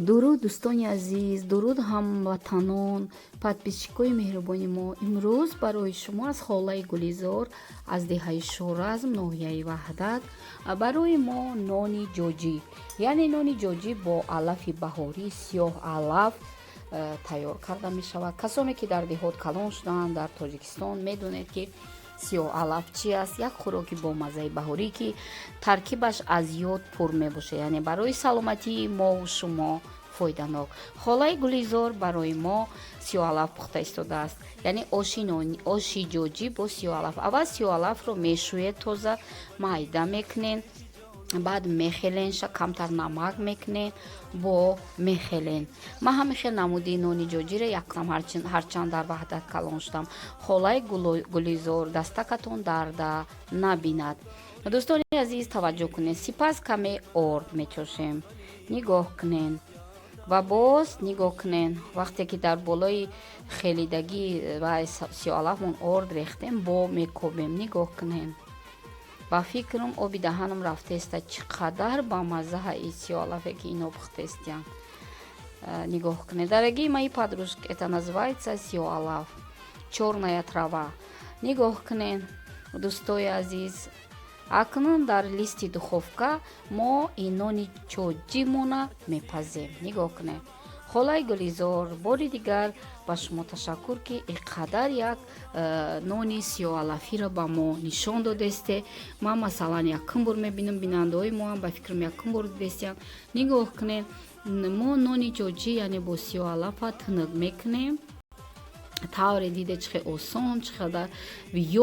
дуруд дӯстони азиз, дуруд ҳамватанон, подписчикои меҳрубони мо. Имрӯз барои шумо аз холаи Гулизор аз деҳаи Шоразм, ноҳияи Ваҳдат барои мо нони ҷоҷӣ, яъне нони ҷоҷӣ бо алафи баҳорӣ, сиёҳ алаф тайёр карда мешавад. Касоне ки дар деҳот калон шудаанд, дар Тоҷикистон медонед ки сиёҳ алаф чӣ аст. Як хӯроки бомаззаи баҳорӣ ки таркибаш аз ёд пур мебошад, яъне барои саломатии мову шумо фоиданок. Холаи Гулизор барои мо сиёҳ алаф пухта истодааст, яъне оши ҷоҷӣ бо сиёҳ алаф. Аввал сиёҳ алафро мешӯед, тоза майда мекунед, баъд мехелен, камтар намак мекунед, бо мехелен. Ман ҳамихел намуди нони ҷоҷиро якдам, ҳарчанд дар Ваҳдат калон шудам. Холаи Гулизор дастакатон дарда набинад. дӯстони азиз, таваҷҷӯҳ кунед. Сипас каме орд мечошем. Нигоҳ кунед ва боз нигоҳ кунед. Вақте ки дар болои хелидагӣ ва сиёҳ алафмон орд рехтем, бо мекобем. Нигоҳ кунед. ба фикрам оби даҳанам рафтеста. Чӣ қадар бамазза и сиёҳ алафе ки ино пухтестиян. Нигоҳ кунед. Дорогие мои подружки, это называется сиёҳ алаф. Чёрная трава. Нигоҳ кунед. дӯстои азиз, акнун дар листи духовка мо ин нони ҷоҷимона мепазем. Нигоҳ кунед. холаи Гулизор, бори дигар ба шумо ташаккур ки ин қадар як нони сиёҳ алафиро ба мо нишон додесте. Ман масалан якум бор мебинам, бинандаҳои мо ҳам ба фикрам якум бор дидестиянд. нигоҳ кунед. мо нони ҷоҷӣ яъне бо сиёҳ алафа тинук мекунем. тавре диде чӣ қадар осон, чӣ қадар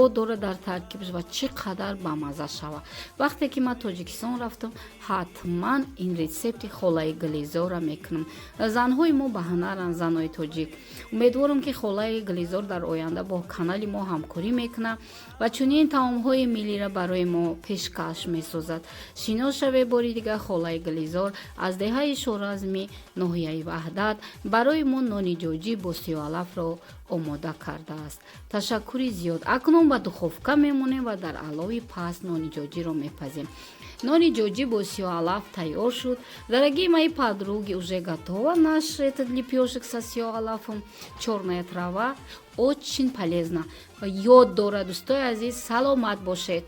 ёд дорад дар таркибаш ва чӣ қадар бамазза шавад. Вақте ки ман Тоҷикистон рафтам, ҳатман ин рецепти холаи Гулизорро мекунам. занҳои мо ба ҳунаранд, занҳои тоҷик. умедворам ки холаи Гулизор дар оянда бо канали мо ҳамкорӣ мекунад ва чунин таомҳои миллиро барои мо пешкаш месозад. шинос шавед бори дигар. холаи Гулизор аз деҳаи Шоразми, ноҳияи Ваҳдат барои мо нони ҷоҷӣ бо сиёҳ алафро омода кардааст. ташаккури зиёд. акнун ба духовка мемонем ва дар алови паст нони ҷоҷиро мепазем. нони ҷоҷи бо сиёҳ алаф тайёр шуд. Дорогие мои подруги, уже готова наш этот лепешек со сиёҳ алафом. Чёрная трава очень полезна. ёд дорад. дӯстои азиз, саломат бошед.